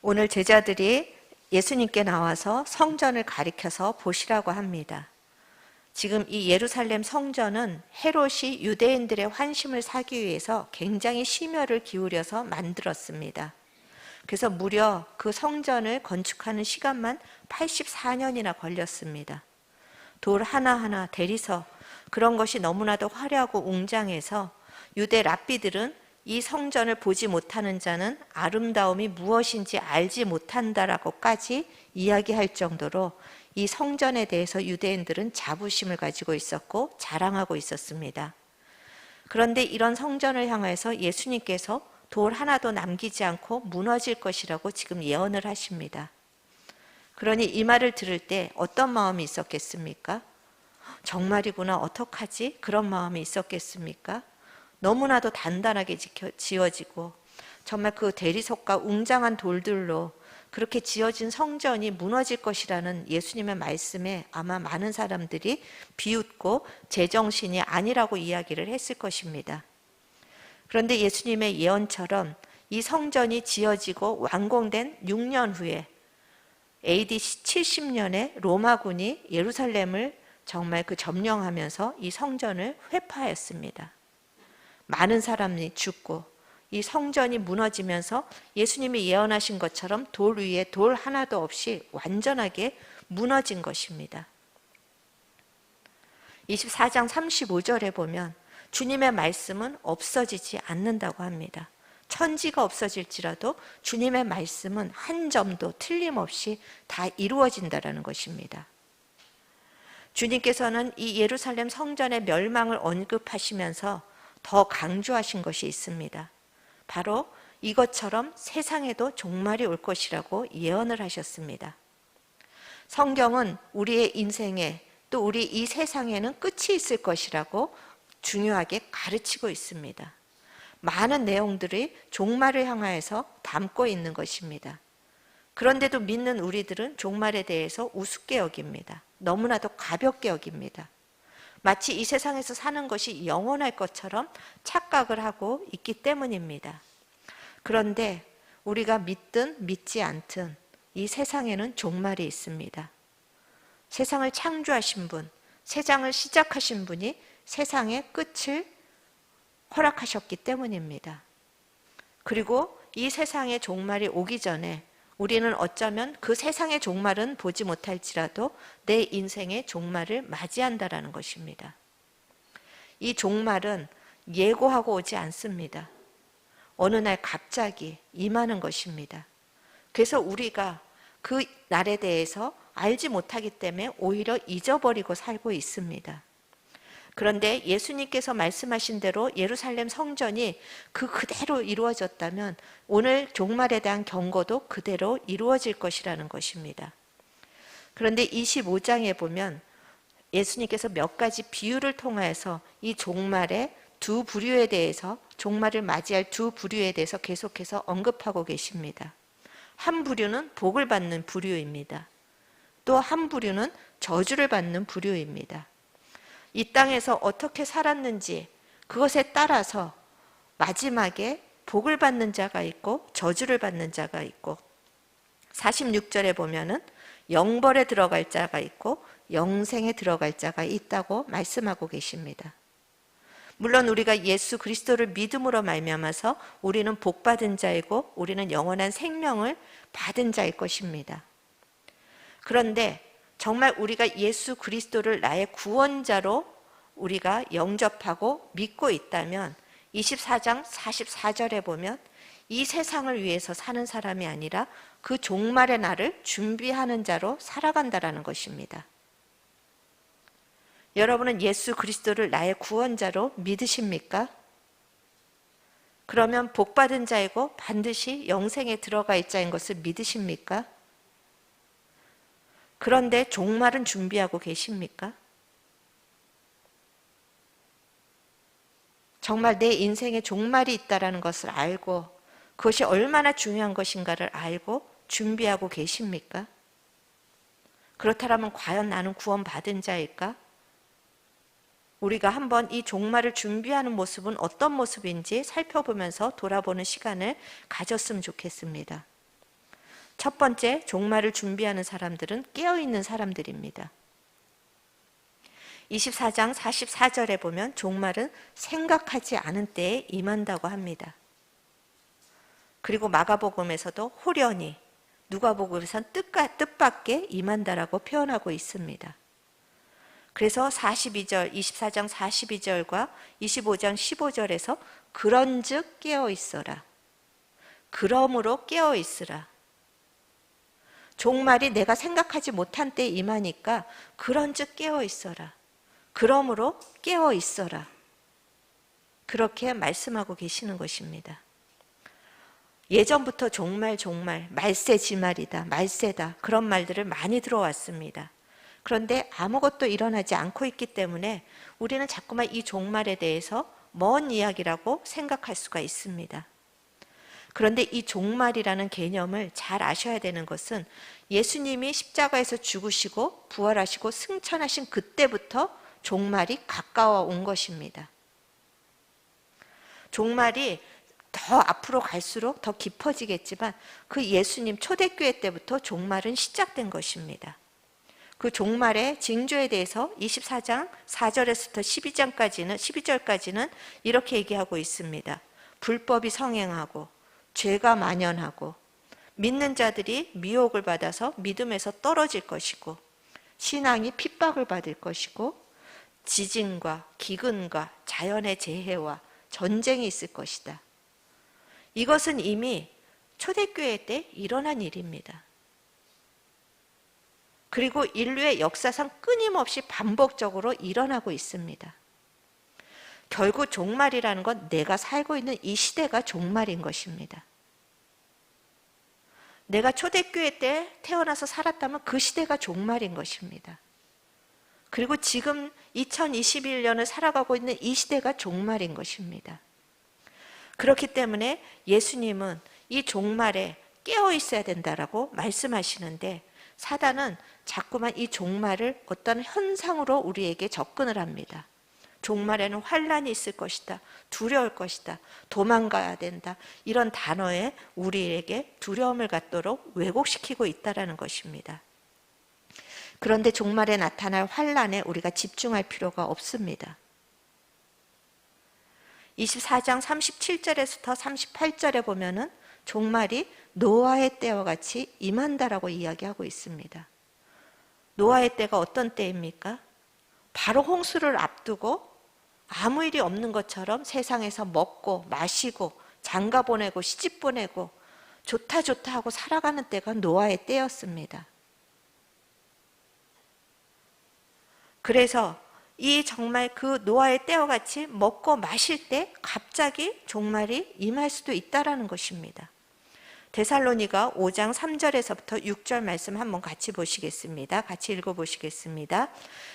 오늘 제자들이 예수님께 나와서 성전을 가리켜서 보시라고 합니다. 지금 이 예루살렘 성전은 헤롯이 유대인들의 환심을 사기 위해서 굉장히 심혈을 기울여서 만들었습니다. 그래서 무려 그 성전을 건축하는 시간만 84년이나 걸렸습니다. 돌 하나하나 대리석, 그런 것이 너무나도 화려하고 웅장해서 유대 랍비들은 이 성전을 보지 못하는 자는 아름다움이 무엇인지 알지 못한다라고까지 이야기할 정도로 이 성전에 대해서 유대인들은 자부심을 가지고 있었고 자랑하고 있었습니다. 그런데 이런 성전을 향해서 예수님께서 돌 하나도 남기지 않고 무너질 것이라고 지금 예언을 하십니다. 그러니 이 말을 들을 때 어떤 마음이 있었겠습니까? 정말이구나, 어떡하지? 그런 마음이 있었겠습니까? 너무나도 단단하게 지어지고 정말 그 대리석과 웅장한 돌들로 그렇게 지어진 성전이 무너질 것이라는 예수님의 말씀에 아마 많은 사람들이 비웃고 제정신이 아니라고 이야기를 했을 것입니다. 그런데 예수님의 예언처럼 이 성전이 지어지고 완공된 6년 후에 AD 70년에 로마군이 예루살렘을 정말 점령하면서 이 성전을 회파했습니다. 많은 사람이 죽고 이 성전이 무너지면서 예수님이 예언하신 것처럼 돌 위에 돌 하나도 없이 완전하게 무너진 것입니다. 24장 35절에 보면 주님의 말씀은 없어지지 않는다고 합니다. 천지가 없어질지라도 주님의 말씀은 한 점도 틀림없이 다 이루어진다는 것입니다. 주님께서는 이 예루살렘 성전의 멸망을 언급하시면서 더 강조하신 것이 있습니다. 바로 이것처럼 세상에도 종말이 올 것이라고 예언을 하셨습니다. 성경은 우리의 인생에 또 우리 이 세상에는 끝이 있을 것이라고 중요하게 가르치고 있습니다. 많은 내용들이 종말을 향하여서 담고 있는 것입니다. 그런데도 믿는 우리들은 종말에 대해서 우습게 여깁니다. 너무나도 가볍게 여깁니다. 마치 이 세상에서 사는 것이 영원할 것처럼 착각을 하고 있기 때문입니다. 그런데 우리가 믿든 믿지 않든 이 세상에는 종말이 있습니다. 세상을 창조하신 분, 세상을 시작하신 분이 세상의 끝을 허락하셨기 때문입니다. 그리고 이 세상의 종말이 오기 전에 우리는 어쩌면 그 세상의 종말은 보지 못할지라도 내 인생의 종말을 맞이한다라는 것입니다. 이 종말은 예고하고 오지 않습니다. 어느 날 갑자기 임하는 것입니다. 그래서 우리가 그 날에 대해서 알지 못하기 때문에 오히려 잊어버리고 살고 있습니다. 그런데 예수님께서 말씀하신 대로 예루살렘 성전이 그대로 이루어졌다면 오늘 종말에 대한 경고도 그대로 이루어질 것이라는 것입니다. 그런데 25장에 보면 예수님께서 몇 가지 비유를 통해서 이 종말의 두 부류에 대해서, 종말을 맞이할 두 부류에 대해서 계속해서 언급하고 계십니다. 한 부류는 복을 받는 부류입니다. 또 한 부류는 저주를 받는 부류입니다. 이 땅에서 어떻게 살았는지 그것에 따라서 마지막에 복을 받는 자가 있고 저주를 받는 자가 있고 46절에 보면은 영벌에 들어갈 자가 있고 영생에 들어갈 자가 있다고 말씀하고 계십니다. 물론 우리가 예수 그리스도를 믿음으로 말미암아서 우리는 복받은 자이고 우리는 영원한 생명을 받은 자일 것입니다. 그런데 정말 우리가 예수 그리스도를 나의 구원자로 우리가 영접하고 믿고 있다면 24장 44절에 보면 이 세상을 위해서 사는 사람이 아니라 그 종말의 날을 준비하는 자로 살아간다라는 것입니다. 여러분은 예수 그리스도를 나의 구원자로 믿으십니까? 그러면 복받은 자이고 반드시 영생에 들어가 있 자인 것을 믿으십니까? 그런데 종말은 준비하고 계십니까? 정말 내 인생에 종말이 있다는 것을 알고 그것이 얼마나 중요한 것인가를 알고 준비하고 계십니까? 그렇다면 과연 나는 구원받은 자일까? 우리가 한번 이 종말을 준비하는 모습은 어떤 모습인지 살펴보면서 돌아보는 시간을 가졌으면 좋겠습니다. 첫 번째, 종말을 준비하는 사람들은 깨어있는 사람들입니다. 24장 44절에 보면 종말은 생각하지 않은 때에 임한다고 합니다. 그리고 마가복음에서도 호련히, 누가복음에서는 뜻밖의 임한다라고 표현하고 있습니다. 그래서 42절, 24장 42절과 25장 15절에서 그런즉 깨어있어라. 그러므로 깨어있으라. 종말이 내가 생각하지 못한 때에 임하니까 그런즉 깨어있어라. 그러므로 깨어있어라. 그렇게 말씀하고 계시는 것입니다. 예전부터 종말, 말세지말이다, 말세다 그런 말들을 많이 들어왔습니다. 그런데 아무것도 일어나지 않고 있기 때문에 우리는 자꾸만 이 종말에 대해서 먼 이야기라고 생각할 수가 있습니다. 그런데 이 종말이라는 개념을 잘 아셔야 되는 것은 예수님이 십자가에서 죽으시고 부활하시고 승천하신 그때부터 종말이 가까워 온 것입니다. 종말이 더 앞으로 갈수록 더 깊어지겠지만 그 예수님 초대교회 때부터 종말은 시작된 것입니다. 그 종말의 징조에 대해서 24장 4절에서부터 12절까지는 이렇게 얘기하고 있습니다. 불법이 성행하고 죄가 만연하고 믿는 자들이 미혹을 받아서 믿음에서 떨어질 것이고 신앙이 핍박을 받을 것이고 지진과 기근과 자연의 재해와 전쟁이 있을 것이다. 이것은 이미 초대교회 때 일어난 일입니다. 그리고 인류의 역사상 끊임없이 반복적으로 일어나고 있습니다. 결국 종말이라는 건 내가 살고 있는 이 시대가 종말인 것입니다. 내가 초대교회 때 태어나서 살았다면 그 시대가 종말인 것입니다. 그리고 지금 2021년을 살아가고 있는 이 시대가 종말인 것입니다. 그렇기 때문에 예수님은 이 종말에 깨어 있어야 된다라고 말씀하시는데 사단은 자꾸만 이 종말을 어떤 현상으로 우리에게 접근을 합니다. 종말에는 환란이 있을 것이다. 두려울 것이다. 도망가야 된다. 이런 단어에 우리에게 두려움을 갖도록 왜곡시키고 있다는 것입니다. 그런데 종말에 나타날 환란에 우리가 집중할 필요가 없습니다. 24장 37절에서부터 38절에 보면은 종말이 노아의 때와 같이 임한다라고 이야기하고 있습니다. 노아의 때가 어떤 때입니까? 바로 홍수를 앞두고 아무 일이 없는 것처럼 세상에서 먹고 마시고 장가 보내고 시집 보내고 좋다 하고 살아가는 때가 노아의 때였습니다. 그래서 이 정말 그 노아의 때와 같이 먹고 마실 때 갑자기 종말이 임할 수도 있다라는 것입니다. 데살로니가 5장 3절에서부터 6절 말씀 한번 같이 보시겠습니다. 같이 읽어보시겠습니다.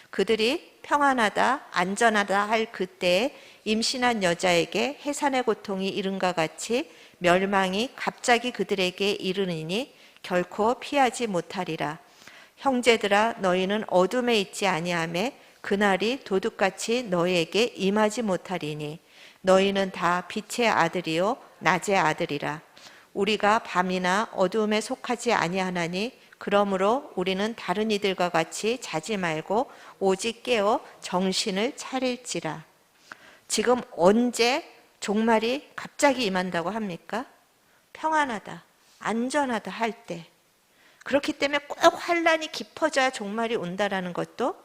그들이 평안하다 안전하다 할 그때에 임신한 여자에게 해산의 고통이 이른과 같이 멸망이 갑자기 그들에게 이르느니 결코 피하지 못하리라. 형제들아 너희는 어둠에 있지 아니하며 그날이 도둑같이 너희에게 임하지 못하리니 너희는 다 빛의 아들이요 낮의 아들이라. 우리가 밤이나 어두움에 속하지 아니하나니 그러므로 우리는 다른 이들과 같이 자지 말고 오직 깨어 정신을 차릴지라. 지금 언제 종말이 갑자기 임한다고 합니까? 평안하다, 안전하다 할 때. 그렇기 때문에 꼭 환란이 깊어져야 종말이 온다라는 것도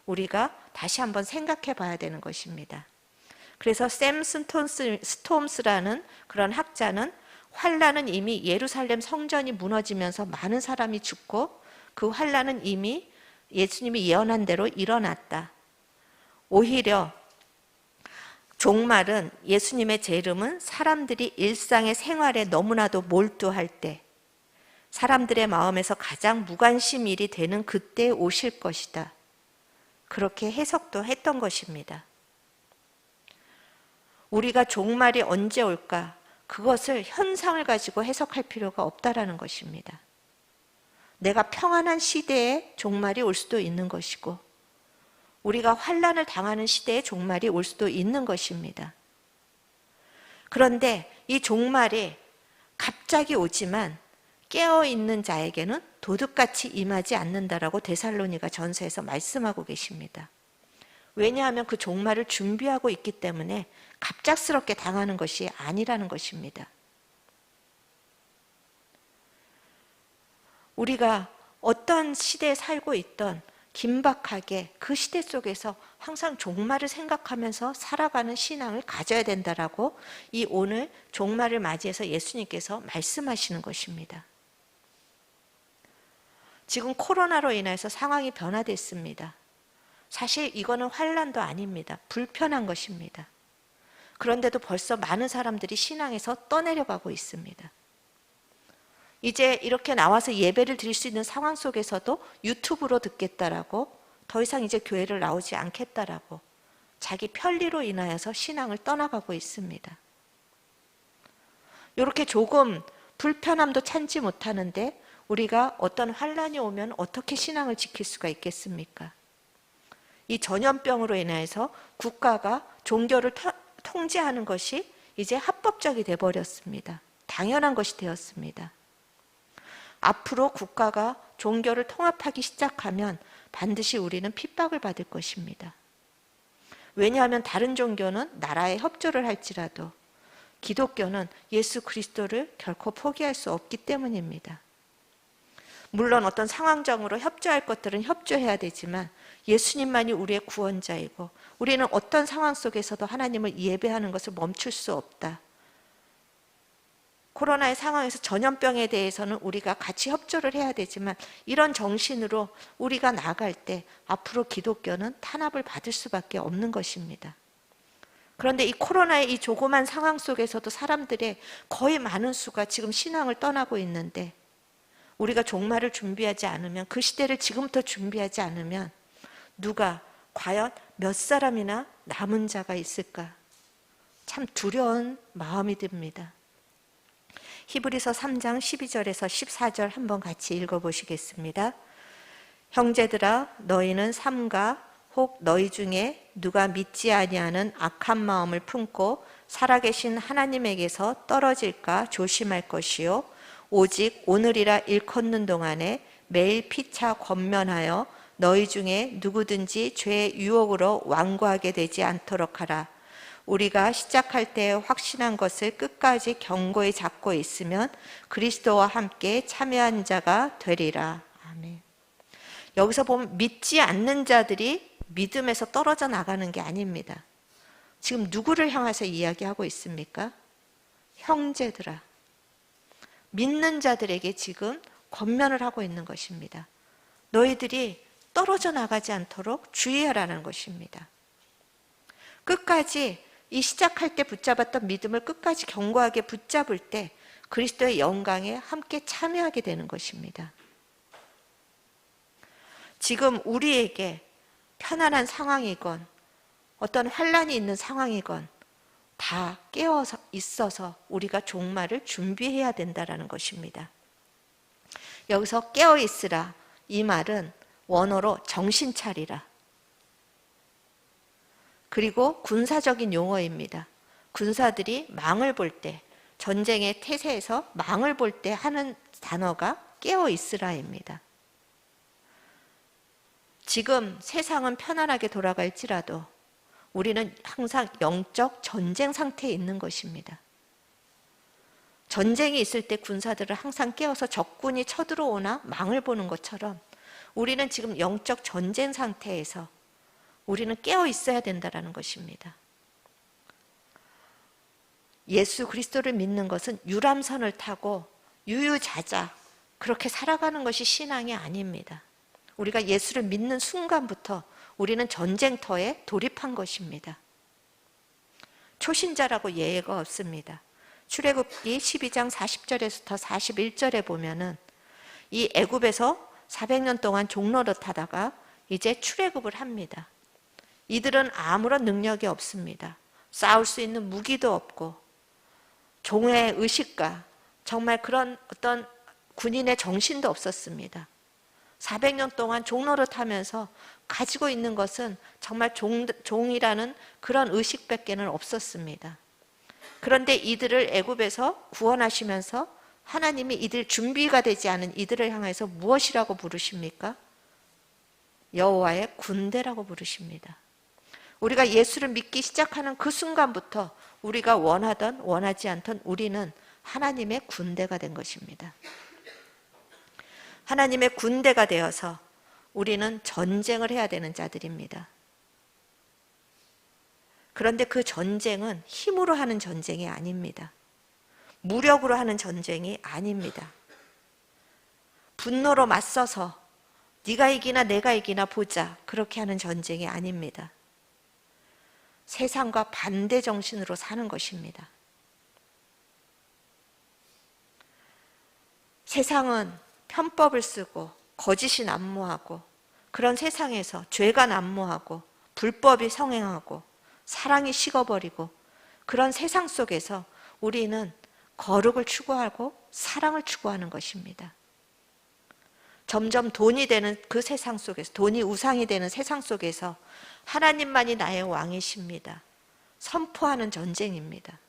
우리가 다시 한번 생각해 봐야 되는 것입니다. 그래서 샘 스톰스라는 그런 학자는 환란은 이미 예루살렘 성전이 무너지면서 많은 사람이 죽고 그 환란은 이미 예수님이 예언한 대로 일어났다. 오히려 종말은 예수님의 재림은 사람들이 일상의 생활에 너무나도 몰두할 때 사람들의 마음에서 가장 무관심 일이 되는 그때에 오실 것이다. 그렇게 해석도 했던 것입니다. 우리가 종말이 언제 올까? 그것을 현상을 가지고 해석할 필요가 없다라는 것입니다. 내가 평안한 시대에 종말이 올 수도 있는 것이고 우리가 환난을 당하는 시대에 종말이 올 수도 있는 것입니다. 그런데 이 종말이 갑자기 오지만 깨어있는 자에게는 도둑같이 임하지 않는다라고 데살로니가 전서에서 말씀하고 계십니다. 왜냐하면 그 종말을 준비하고 있기 때문에 갑작스럽게 당하는 것이 아니라는 것입니다. 우리가 어떤 시대에 살고 있던 긴박하게 그 시대 속에서 항상 종말을 생각하면서 살아가는 신앙을 가져야 된다라고 이 오늘 종말을 맞이해서 예수님께서 말씀하시는 것입니다. 지금 코로나로 인해서 상황이 변화됐습니다. 사실 이거는 환난도 아닙니다. 불편한 것입니다. 그런데도 벌써 많은 사람들이 신앙에서 떠내려가고 있습니다. 이제 이렇게 나와서 예배를 드릴 수 있는 상황 속에서도 유튜브로 듣겠다라고, 더 이상 이제 교회를 나오지 않겠다라고 자기 편리로 인하여서 신앙을 떠나가고 있습니다. 이렇게 조금 불편함도 참지 못하는데 우리가 어떤 환난이 오면 어떻게 신앙을 지킬 수가 있겠습니까? 이 전염병으로 인해서 국가가 종교를 통제하는 것이 이제 합법적이 되어버렸습니다. 당연한 것이 되었습니다. 앞으로 국가가 종교를 통합하기 시작하면 반드시 우리는 핍박을 받을 것입니다. 왜냐하면 다른 종교는 나라에 협조를 할지라도 기독교는 예수 그리스도를 결코 포기할 수 없기 때문입니다. 물론 어떤 상황적으로 협조할 것들은 협조해야 되지만 예수님만이 우리의 구원자이고 우리는 어떤 상황 속에서도 하나님을 예배하는 것을 멈출 수 없다. 코로나의 상황에서 전염병에 대해서는 우리가 같이 협조를 해야 되지만 이런 정신으로 우리가 나아갈 때 앞으로 기독교는 탄압을 받을 수밖에 없는 것입니다. 그런데 이 코로나의 이 조그만 상황 속에서도 사람들의 거의 많은 수가 지금 신앙을 떠나고 있는데 우리가 종말을 준비하지 않으면, 그 시대를 지금부터 준비하지 않으면 누가 과연 몇 사람이나 남은 자가 있을까? 참 두려운 마음이 듭니다. 히브리서 3장 12절에서 14절 한번 같이 읽어보시겠습니다. 형제들아 너희는 삼가 혹 너희 중에 누가 믿지 아니하는 악한 마음을 품고 살아계신 하나님에게서 떨어질까 조심할 것이요 오직 오늘이라 일컫는 동안에 매일 피차 권면하여 너희 중에 누구든지 죄의 유혹으로 완고하게 되지 않도록 하라. 우리가 시작할 때 확신한 것을 끝까지 견고히 잡고 있으면 그리스도와 함께 참여한 자가 되리라. 아멘. 여기서 보면 믿지 않는 자들이 믿음에서 떨어져 나가는 게 아닙니다. 지금 누구를 향해서 이야기하고 있습니까? 형제들아. 믿는 자들에게 지금 권면을 하고 있는 것입니다. 너희들이 떨어져 나가지 않도록 주의하라는 것입니다. 끝까지 이 시작할 때 붙잡았던 믿음을 끝까지 견고하게 붙잡을 때 그리스도의 영광에 함께 참여하게 되는 것입니다. 지금 우리에게 편안한 상황이건 어떤 환난이 있는 상황이건 다 깨어 있어서 우리가 종말을 준비해야 된다는 것입니다. 여기서 깨어 있으라, 이 말은 원어로 정신 차리라. 그리고 군사적인 용어입니다. 군사들이 망을 볼 때, 전쟁의 태세에서 망을 볼 때 하는 단어가 깨어 있으라입니다. 지금 세상은 편안하게 돌아갈지라도 우리는 항상 영적 전쟁 상태에 있는 것입니다. 전쟁이 있을 때 군사들은 항상 깨어서 적군이 쳐들어오나 망을 보는 것처럼 우리는 지금 영적 전쟁 상태에서 우리는 깨어 있어야 된다는 것입니다. 예수 그리스도를 믿는 것은 유람선을 타고 유유자자 그렇게 살아가는 것이 신앙이 아닙니다. 우리가 예수를 믿는 순간부터 우리는 전쟁터에 돌입한 것입니다. 초신자라고 예외가 없습니다. 출애굽기 12장 40절에서부터 41절에 보면은 이 애굽에서 400년 동안 종노릇 하다가 이제 출애굽을 합니다. 이들은 아무런 능력이 없습니다. 싸울 수 있는 무기도 없고 종의 의식과 정말 그런 어떤 군인의 정신도 없었습니다. 400년 동안 종노릇 하면서 가지고 있는 것은 정말 종이라는 그런 의식밖에는 없었습니다. 그런데 이들을 애굽에서 구원하시면서 하나님이 이들 준비가 되지 않은 이들을 향해서 무엇이라고 부르십니까? 여호와의 군대라고 부르십니다. 우리가 예수를 믿기 시작하는 그 순간부터 우리가 원하던 원하지 않던 우리는 하나님의 군대가 된 것입니다. 하나님의 군대가 되어서 우리는 전쟁을 해야 되는 자들입니다. 그런데 그 전쟁은 힘으로 하는 전쟁이 아닙니다. 무력으로 하는 전쟁이 아닙니다. 분노로 맞서서 네가 이기나 내가 이기나 보자, 그렇게 하는 전쟁이 아닙니다. 세상과 반대 정신으로 사는 것입니다. 세상은 편법을 쓰고 거짓이 난무하고 그런 세상에서 죄가 난무하고 불법이 성행하고 사랑이 식어버리고 그런 세상 속에서 우리는 거룩을 추구하고 사랑을 추구하는 것입니다. 점점 돈이 되는 그 세상 속에서, 돈이 우상이 되는 세상 속에서 하나님만이 나의 왕이십니다. 선포하는 전쟁입니다.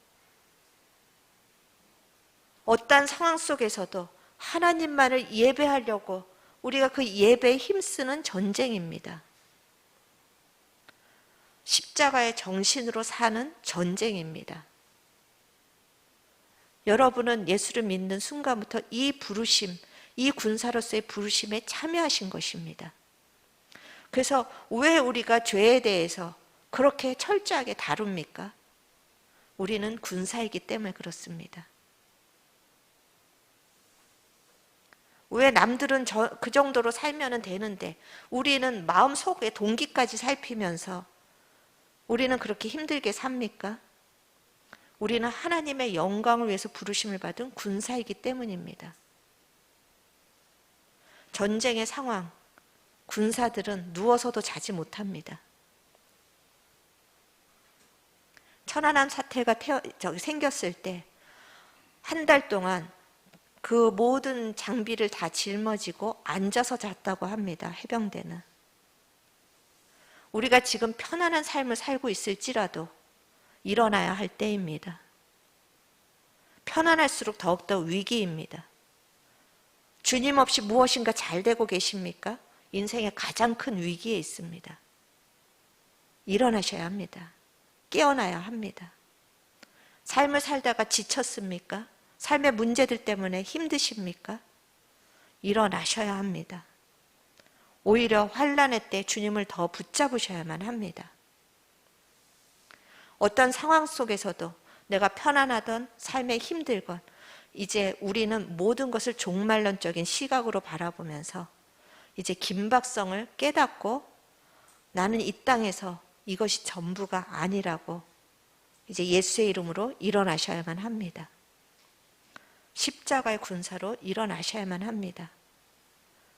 어떠한 상황 속에서도 하나님만을 예배하려고 우리가 그 예배에 힘쓰는 전쟁입니다. 십자가의 정신으로 사는 전쟁입니다. 여러분은 예수를 믿는 순간부터 이 부르심, 이 군사로서의 부르심에 참여하신 것입니다. 그래서 왜 우리가 죄에 대해서 그렇게 철저하게 다룹니까? 우리는 군사이기 때문에 그렇습니다. 왜 남들은 그 정도로 살면 되는데 우리는 마음속의 동기까지 살피면서 우리는 그렇게 힘들게 삽니까? 우리는 하나님의 영광을 위해서 부르심을 받은 군사이기 때문입니다. 전쟁의 상황, 군사들은 누워서도 자지 못합니다. 천안함 사태가 생겼을 때 한 달 동안 그 모든 장비를 다 짊어지고 앉아서 잤다고 합니다. 해병대는. 우리가 지금 편안한 삶을 살고 있을지라도 일어나야 할 때입니다. 편안할수록 더욱더 위기입니다. 주님 없이 무엇인가 잘 되고 계십니까? 인생의 가장 큰 위기에 있습니다. 일어나셔야 합니다. 깨어나야 합니다. 삶을 살다가 지쳤습니까? 삶의 문제들 때문에 힘드십니까? 일어나셔야 합니다. 오히려 환난의 때 주님을 더 붙잡으셔야만 합니다. 어떤 상황 속에서도 내가 편안하던 삶에 힘들건 이제 우리는 모든 것을 종말론적인 시각으로 바라보면서 이제 긴박성을 깨닫고 나는 이 땅에서 이것이 전부가 아니라고 이제 예수의 이름으로 일어나셔야만 합니다. 십자가의 군사로 일어나셔야만 합니다.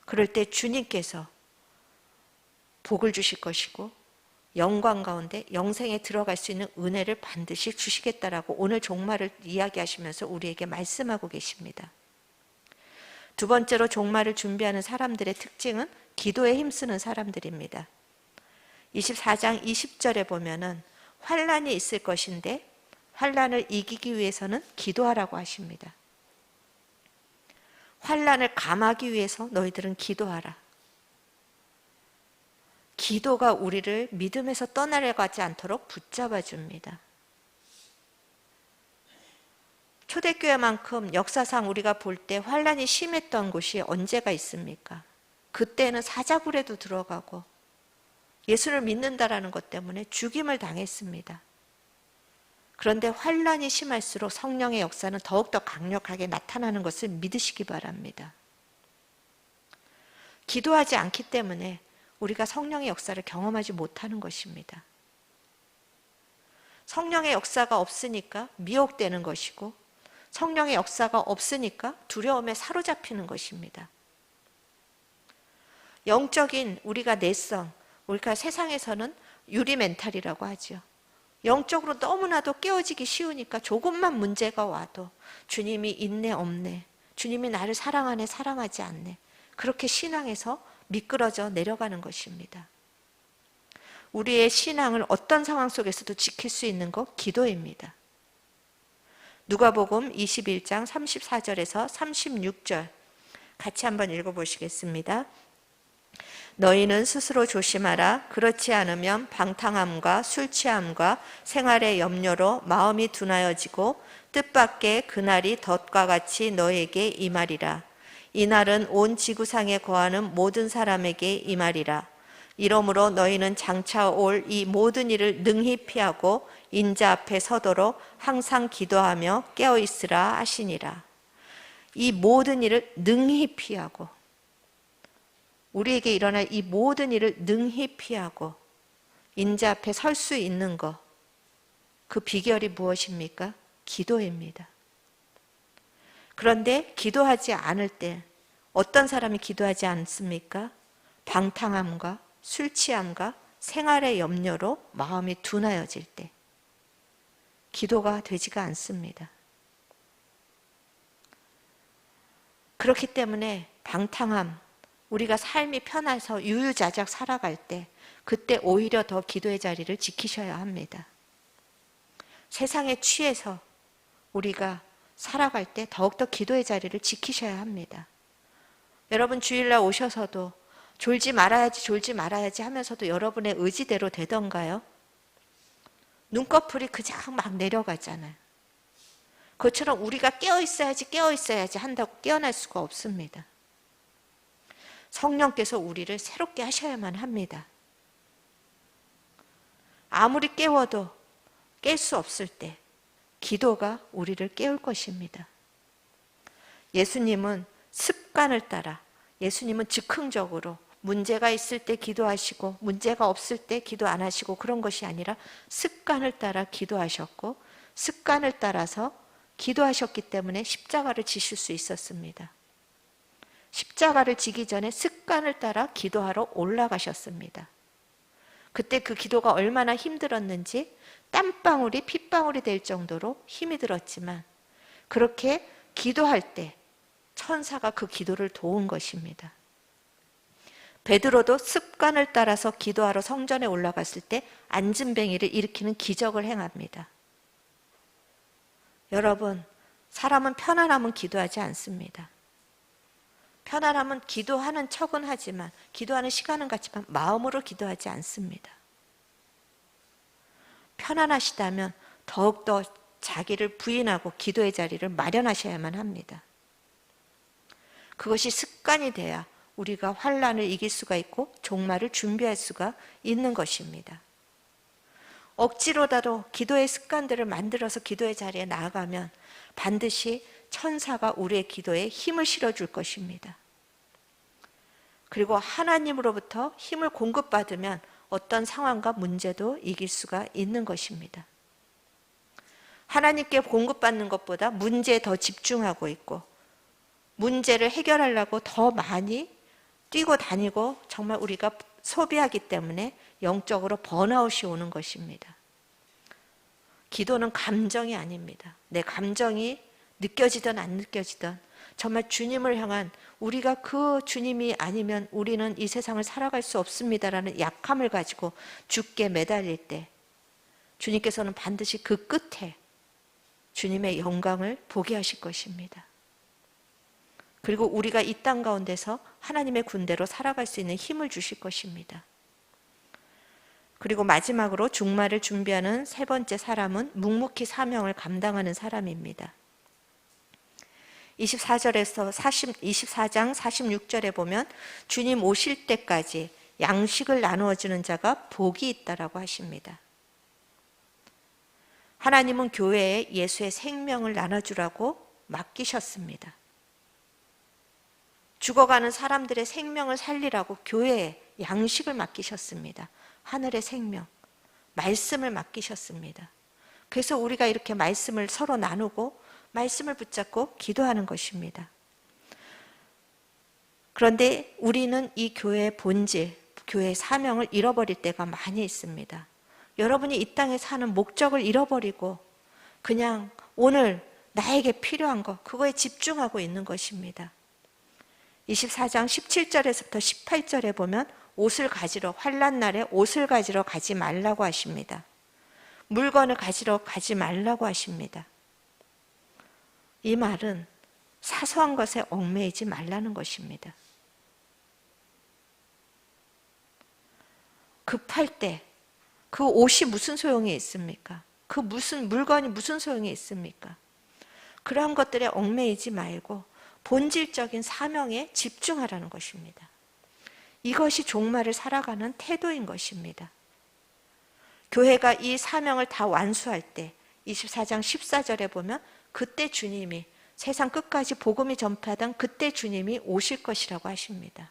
그럴 때 주님께서 복을 주실 것이고 영광 가운데 영생에 들어갈 수 있는 은혜를 반드시 주시겠다라고 오늘 종말을 이야기하시면서 우리에게 말씀하고 계십니다. 두 번째로 종말을 준비하는 사람들의 특징은 기도에 힘쓰는 사람들입니다. 24장 20절에 보면은 환난이 있을 것인데 환난을 이기기 위해서는 기도하라고 하십니다. 환난을 감하기 위해서 너희들은 기도하라. 기도가 우리를 믿음에서 떠나려가지 않도록 붙잡아 줍니다. 초대교회만큼 역사상 우리가 볼 때 환난이 심했던 곳이 언제가 있습니까? 그때는 사자굴에도 들어가고 예수를 믿는다라는 것 때문에 죽임을 당했습니다. 그런데 환난이 심할수록 성령의 역사는 더욱더 강력하게 나타나는 것을 믿으시기 바랍니다. 기도하지 않기 때문에 우리가 성령의 역사를 경험하지 못하는 것입니다. 성령의 역사가 없으니까 미혹되는 것이고 성령의 역사가 없으니까 두려움에 사로잡히는 것입니다. 영적인 우리가 내성, 우리가 세상에서는 유리멘탈이라고 하죠. 영적으로 너무나도 깨어지기 쉬우니까 조금만 문제가 와도 주님이 있네 없네, 주님이 나를 사랑하네 사랑하지 않네, 그렇게 신앙에서 미끄러져 내려가는 것입니다. 우리의 신앙을 어떤 상황 속에서도 지킬 수 있는 것, 기도입니다. 누가복음 21장 34절에서 36절 같이 한번 읽어보시겠습니다. 너희는 스스로 조심하라. 그렇지 않으면 방탕함과 술 취함과 생활의 염려로 마음이 둔하여지고 뜻밖의 그날이 덫과 같이 너에게 임하리라. 이날은 온 지구상에 거하는 모든 사람에게 임하리라. 이러므로 너희는 장차 올 이 모든 일을 능히 피하고 인자 앞에 서도록 항상 기도하며 깨어있으라 하시니라. 이 모든 일을 능히 피하고, 우리에게 일어날 이 모든 일을 능히 피하고 인자 앞에 설 수 있는 것, 그 비결이 무엇입니까? 기도입니다. 그런데 기도하지 않을 때 어떤 사람이 기도하지 않습니까? 방탕함과 술 취함과 생활의 염려로 마음이 둔하여질 때 기도가 되지가 않습니다. 그렇기 때문에 방탕함, 우리가 삶이 편해서 유유자적 살아갈 때 그때 오히려 더 기도의 자리를 지키셔야 합니다. 세상에 취해서 우리가 살아갈 때 더욱더 기도의 자리를 지키셔야 합니다. 여러분 주일날 오셔서도 졸지 말아야지 하면서도 여러분의 의지대로 되던가요? 눈꺼풀이 그냥 막 내려가잖아요. 그것처럼 우리가 깨어있어야지 한다고 깨어날 수가 없습니다. 성령께서 우리를 새롭게 하셔야만 합니다. 아무리 깨워도 깰 수 없을 때 기도가 우리를 깨울 것입니다. 예수님은 습관을 따라, 예수님은 즉흥적으로 문제가 있을 때 기도하시고 문제가 없을 때 기도 안 하시고 그런 것이 아니라 습관을 따라 기도하셨고 습관을 따라서 기도하셨기 때문에 십자가를 지실 수 있었습니다. 십자가를 지기 전에 습관을 따라 기도하러 올라가셨습니다. 그때 그 기도가 얼마나 힘들었는지 땀방울이 핏방울이 될 정도로 힘이 들었지만 그렇게 기도할 때 천사가 그 기도를 도운 것입니다. 베드로도 습관을 따라서 기도하러 성전에 올라갔을 때 안진뱅이를 일으키는 기적을 행합니다. 여러분, 사람은 편안하면 기도하지 않습니다. 편안하면 기도하는 척은 하지만 기도하는 시간은 같지만 마음으로 기도하지 않습니다. 편안하시다면 더욱더 자기를 부인하고 기도의 자리를 마련하셔야만 합니다. 그것이 습관이 돼야 우리가 환난을 이길 수가 있고 종말을 준비할 수가 있는 것입니다. 억지로라도 기도의 습관들을 만들어서 기도의 자리에 나아가면 반드시 천사가 우리의 기도에 힘을 실어줄 것입니다. 그리고 하나님으로부터 힘을 공급받으면 어떤 상황과 문제도 이길 수가 있는 것입니다. 하나님께 공급받는 것보다 문제에 더 집중하고 있고 문제를 해결하려고 더 많이 뛰고 다니고 정말 우리가 소비하기 때문에 영적으로 번아웃이 오는 것입니다. 기도는 감정이 아닙니다. 내 감정이 느껴지든 안 느껴지든 정말 주님을 향한 우리가 그 주님이 아니면 우리는 이 세상을 살아갈 수 없습니다라는 약함을 가지고 주께 매달릴 때 주님께서는 반드시 그 끝에 주님의 영광을 보게 하실 것입니다. 그리고 우리가 이 땅 가운데서 하나님의 군대로 살아갈 수 있는 힘을 주실 것입니다. 그리고 마지막으로 종말을 준비하는 세 번째 사람은 묵묵히 사명을 감당하는 사람입니다. 24장 46절에 보면 주님 오실 때까지 양식을 나누어 주는 자가 복이 있다라고 하십니다. 하나님은 교회에 예수의 생명을 나눠주라고 맡기셨습니다. 죽어가는 사람들의 생명을 살리라고 교회에 양식을 맡기셨습니다. 하늘의 생명, 말씀을 맡기셨습니다. 그래서 우리가 이렇게 말씀을 서로 나누고 말씀을 붙잡고 기도하는 것입니다. 그런데 우리는 이 교회의 본질, 교회의 사명을 잃어버릴 때가 많이 있습니다. 여러분이 이 땅에 사는 목적을 잃어버리고 그냥 오늘 나에게 필요한 것, 그거에 집중하고 있는 것입니다. 24장 17절에서부터 18절에 보면 옷을 가지러, 환난 날에 옷을 가지러 가지 말라고 하십니다. 물건을 가지러 가지 말라고 하십니다. 이 말은 사소한 것에 얽매이지 말라는 것입니다. 급할 때 그 옷이 무슨 소용이 있습니까? 그 무슨 물건이 무슨 소용이 있습니까? 그러한 것들에 얽매이지 말고 본질적인 사명에 집중하라는 것입니다. 이것이 종말을 살아가는 태도인 것입니다. 교회가 이 사명을 다 완수할 때 24장 14절에 보면 그때 주님이 세상 끝까지 복음이 전파하던 그때 주님이 오실 것이라고 하십니다.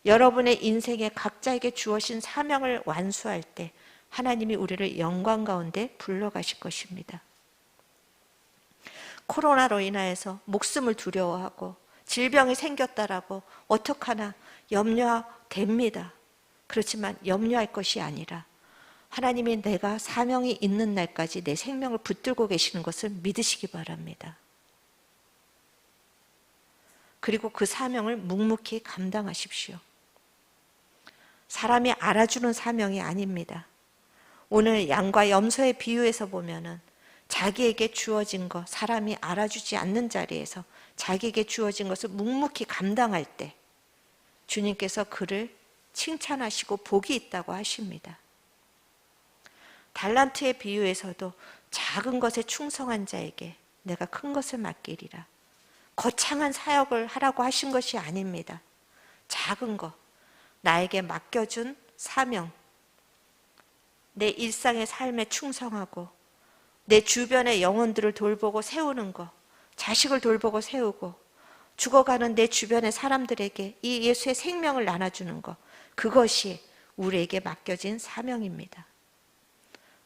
여러분의 인생에 각자에게 주어진 사명을 완수할 때 하나님이 우리를 영광 가운데 불러가실 것입니다. 코로나로 인하여서 목숨을 두려워하고 질병이 생겼다라고 어떡하나 염려됩니다. 그렇지만 염려할 것이 아니라 하나님이 내가 사명이 있는 날까지 내 생명을 붙들고 계시는 것을 믿으시기 바랍니다. 그리고 그 사명을 묵묵히 감당하십시오. 사람이 알아주는 사명이 아닙니다. 오늘 양과 염소의 비유에서 보면은 자기에게 주어진 것, 사람이 알아주지 않는 자리에서 자기에게 주어진 것을 묵묵히 감당할 때 주님께서 그를 칭찬하시고 복이 있다고 하십니다. 달란트의 비유에서도 작은 것에 충성한 자에게 내가 큰 것을 맡기리라. 거창한 사역을 하라고 하신 것이 아닙니다. 작은 것, 나에게 맡겨준 사명, 내 일상의 삶에 충성하고 내 주변의 영혼들을 돌보고 세우는 것, 자식을 돌보고 세우고 죽어가는 내 주변의 사람들에게 이 예수의 생명을 나눠주는 것, 그것이 우리에게 맡겨진 사명입니다.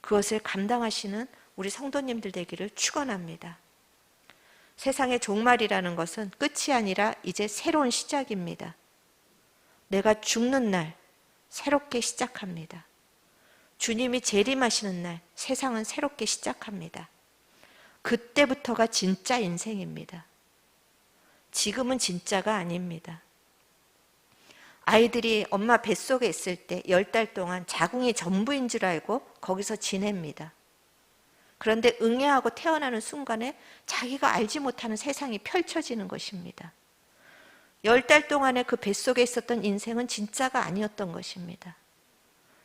그것을 감당하시는 우리 성도님들 되기를 축원합니다. 세상의 종말이라는 것은 끝이 아니라 이제 새로운 시작입니다. 내가 죽는 날 새롭게 시작합니다. 주님이 재림하시는 날 세상은 새롭게 시작합니다. 그때부터가 진짜 인생입니다. 지금은 진짜가 아닙니다. 아이들이 엄마 뱃속에 있을 때 10달 동안 자궁이 전부인 줄 알고 거기서 지냅니다. 그런데 응애하고 태어나는 순간에 자기가 알지 못하는 세상이 펼쳐지는 것입니다. 10달 동안의 그 뱃속에 있었던 인생은 진짜가 아니었던 것입니다.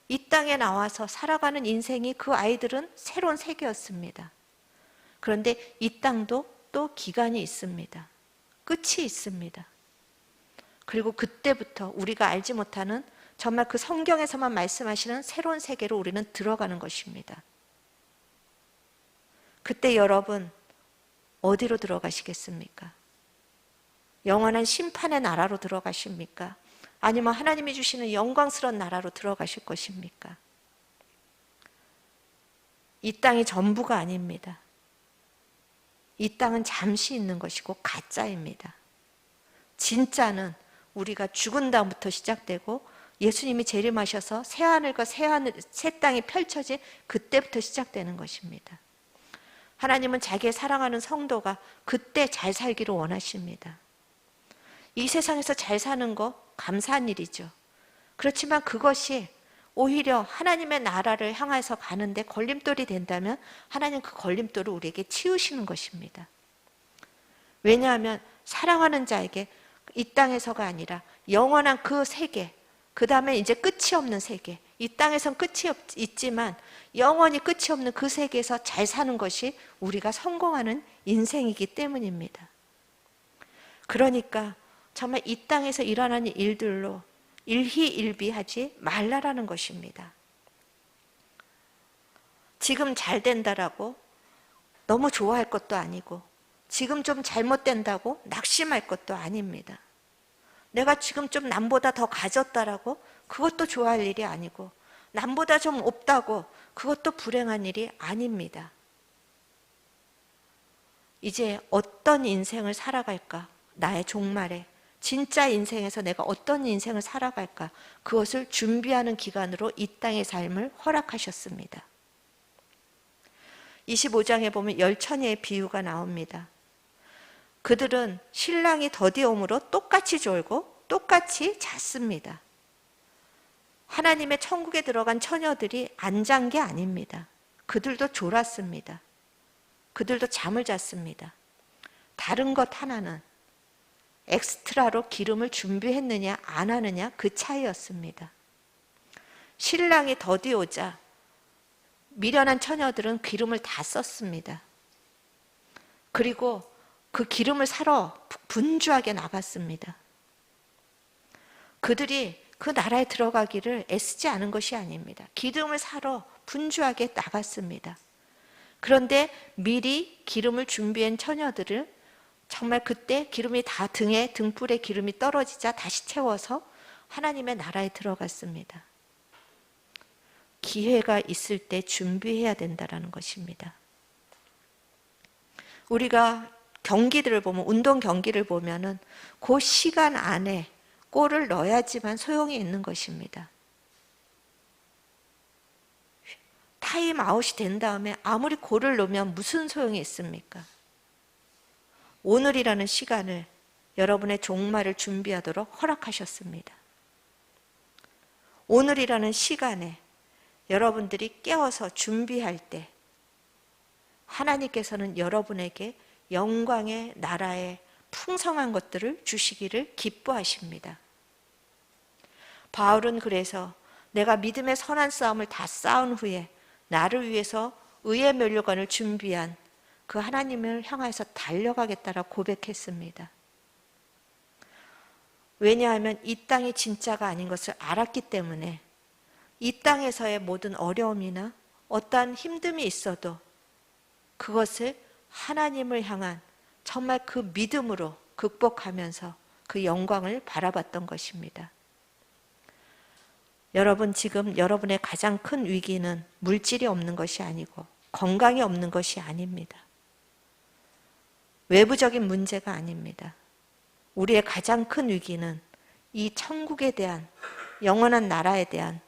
이 땅에 나와서 살아가는 인생이 그 아이들은 새로운 세계였습니다. 그런데 이 땅도 또 기간이 있습니다. 끝이 있습니다. 그리고 그때부터 우리가 알지 못하는 정말 그 성경에서만 말씀하시는 새로운 세계로 우리는 들어가는 것입니다. 그때 여러분 어디로 들어가시겠습니까? 영원한 심판의 나라로 들어가십니까? 아니면 하나님이 주시는 영광스러운 나라로 들어가실 것입니까? 이 땅이 전부가 아닙니다. 이 땅은 잠시 있는 것이고 가짜입니다. 진짜는 우리가 죽은 다음부터 시작되고 예수님이 재림하셔서 새하늘과 새 땅이 펼쳐진 그때부터 시작되는 것입니다. 하나님은 자기의 사랑하는 성도가 그때 잘 살기를 원하십니다. 이 세상에서 잘 사는 거 감사한 일이죠. 그렇지만 그것이 오히려 하나님의 나라를 향해서 가는데 걸림돌이 된다면 하나님 그 걸림돌을 우리에게 치우시는 것입니다. 왜냐하면 사랑하는 자에게 이 땅에서가 아니라 영원한 그 세계, 그 다음에 이제 끝이 없는 세계, 이 땅에선 끝이 있지만 영원히 끝이 없는 그 세계에서 잘 사는 것이 우리가 성공하는 인생이기 때문입니다. 그러니까 정말 이 땅에서 일어나는 일들로 일희일비하지 말라라는 것입니다. 지금 잘 된다라고 너무 좋아할 것도 아니고 지금 좀 잘못된다고 낙심할 것도 아닙니다. 내가 지금 좀 남보다 더 가졌다라고 그것도 좋아할 일이 아니고 남보다 좀 없다고 그것도 불행한 일이 아닙니다. 이제 어떤 인생을 살아갈까? 나의 종말에 진짜 인생에서 내가 어떤 인생을 살아갈까? 그것을 준비하는 기간으로 이 땅의 삶을 허락하셨습니다. 25장에 보면 열처녀의 비유가 나옵니다. 그들은 신랑이 더디옴으로 똑같이 졸고 똑같이 잤습니다. 하나님의 천국에 들어간 처녀들이 안 잔 게 아닙니다. 그들도 졸았습니다. 그들도 잠을 잤습니다. 다른 것 하나는 엑스트라로 기름을 준비했느냐 안 하느냐 그 차이였습니다. 신랑이 더디 오자 미련한 처녀들은 기름을 다 썼습니다. 그리고 그 기름을 사러 분주하게 나갔습니다. 그들이 그 나라에 들어가기를 애쓰지 않은 것이 아닙니다. 기름을 사러 분주하게 나갔습니다. 그런데 미리 기름을 준비한 처녀들을 정말 그때 기름이 다 등불에 기름이 떨어지자 다시 채워서 하나님의 나라에 들어갔습니다. 기회가 있을 때 준비해야 된다는 것입니다. 우리가 경기들을 보면, 운동 경기를 보면은 그 시간 안에 골을 넣어야지만 소용이 있는 것입니다. 타임 아웃이 된 다음에 아무리 골을 넣으면 무슨 소용이 있습니까? 오늘이라는 시간을 여러분의 종말을 준비하도록 허락하셨습니다. 오늘이라는 시간에 여러분들이 깨어서 준비할 때 하나님께서는 여러분에게 영광의 나라의 풍성한 것들을 주시기를 기뻐하십니다. 바울은 그래서 내가 믿음의 선한 싸움을 다 싸운 후에 나를 위해서 의의 면류관을 준비한 그 하나님을 향해서 달려가겠다라고 고백했습니다. 왜냐하면 이 땅이 진짜가 아닌 것을 알았기 때문에 이 땅에서의 모든 어려움이나 어떠한 힘듦이 있어도 그것을 하나님을 향한 정말 그 믿음으로 극복하면서 그 영광을 바라봤던 것입니다. 여러분, 지금 여러분의 가장 큰 위기는 물질이 없는 것이 아니고 건강이 없는 것이 아닙니다. 외부적인 문제가 아닙니다. 우리의 가장 큰 위기는 이 천국에 대한 영원한 나라에 대한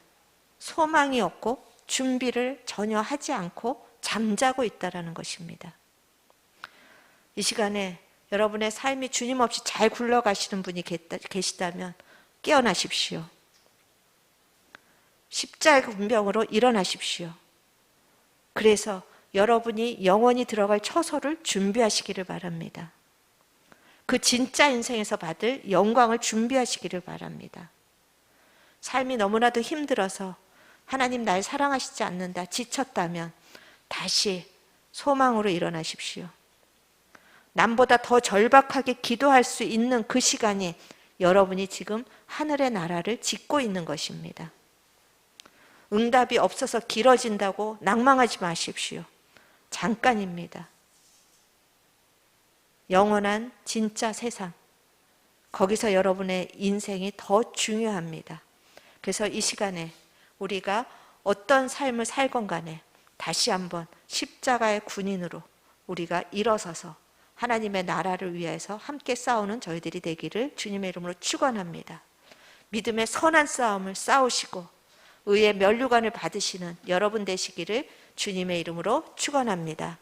소망이 없고 준비를 전혀 하지 않고 잠자고 있다는 것입니다. 이 시간에 여러분의 삶이 주님 없이 잘 굴러가시는 분이 계시다면 깨어나십시오. 십자군병으로 일어나십시오. 그래서 여러분이 영원히 들어갈 처소를 준비하시기를 바랍니다. 그 진짜 인생에서 받을 영광을 준비하시기를 바랍니다. 삶이 너무나도 힘들어서 하나님 날 사랑하시지 않는다, 지쳤다면 다시 소망으로 일어나십시오. 남보다 더 절박하게 기도할 수 있는 그 시간이 여러분이 지금 하늘의 나라를 짓고 있는 것입니다. 응답이 없어서 길어진다고 낭망하지 마십시오. 잠깐입니다. 영원한 진짜 세상, 거기서 여러분의 인생이 더 중요합니다. 그래서 이 시간에 우리가 어떤 삶을 살건 간에 다시 한번 십자가의 군인으로 우리가 일어서서 하나님의 나라를 위해서 함께 싸우는 저희들이 되기를 주님의 이름으로 축원합니다. 믿음의 선한 싸움을 싸우시고 의의 면류관을 받으시는 여러분 되시기를 주님의 이름으로 축원합니다.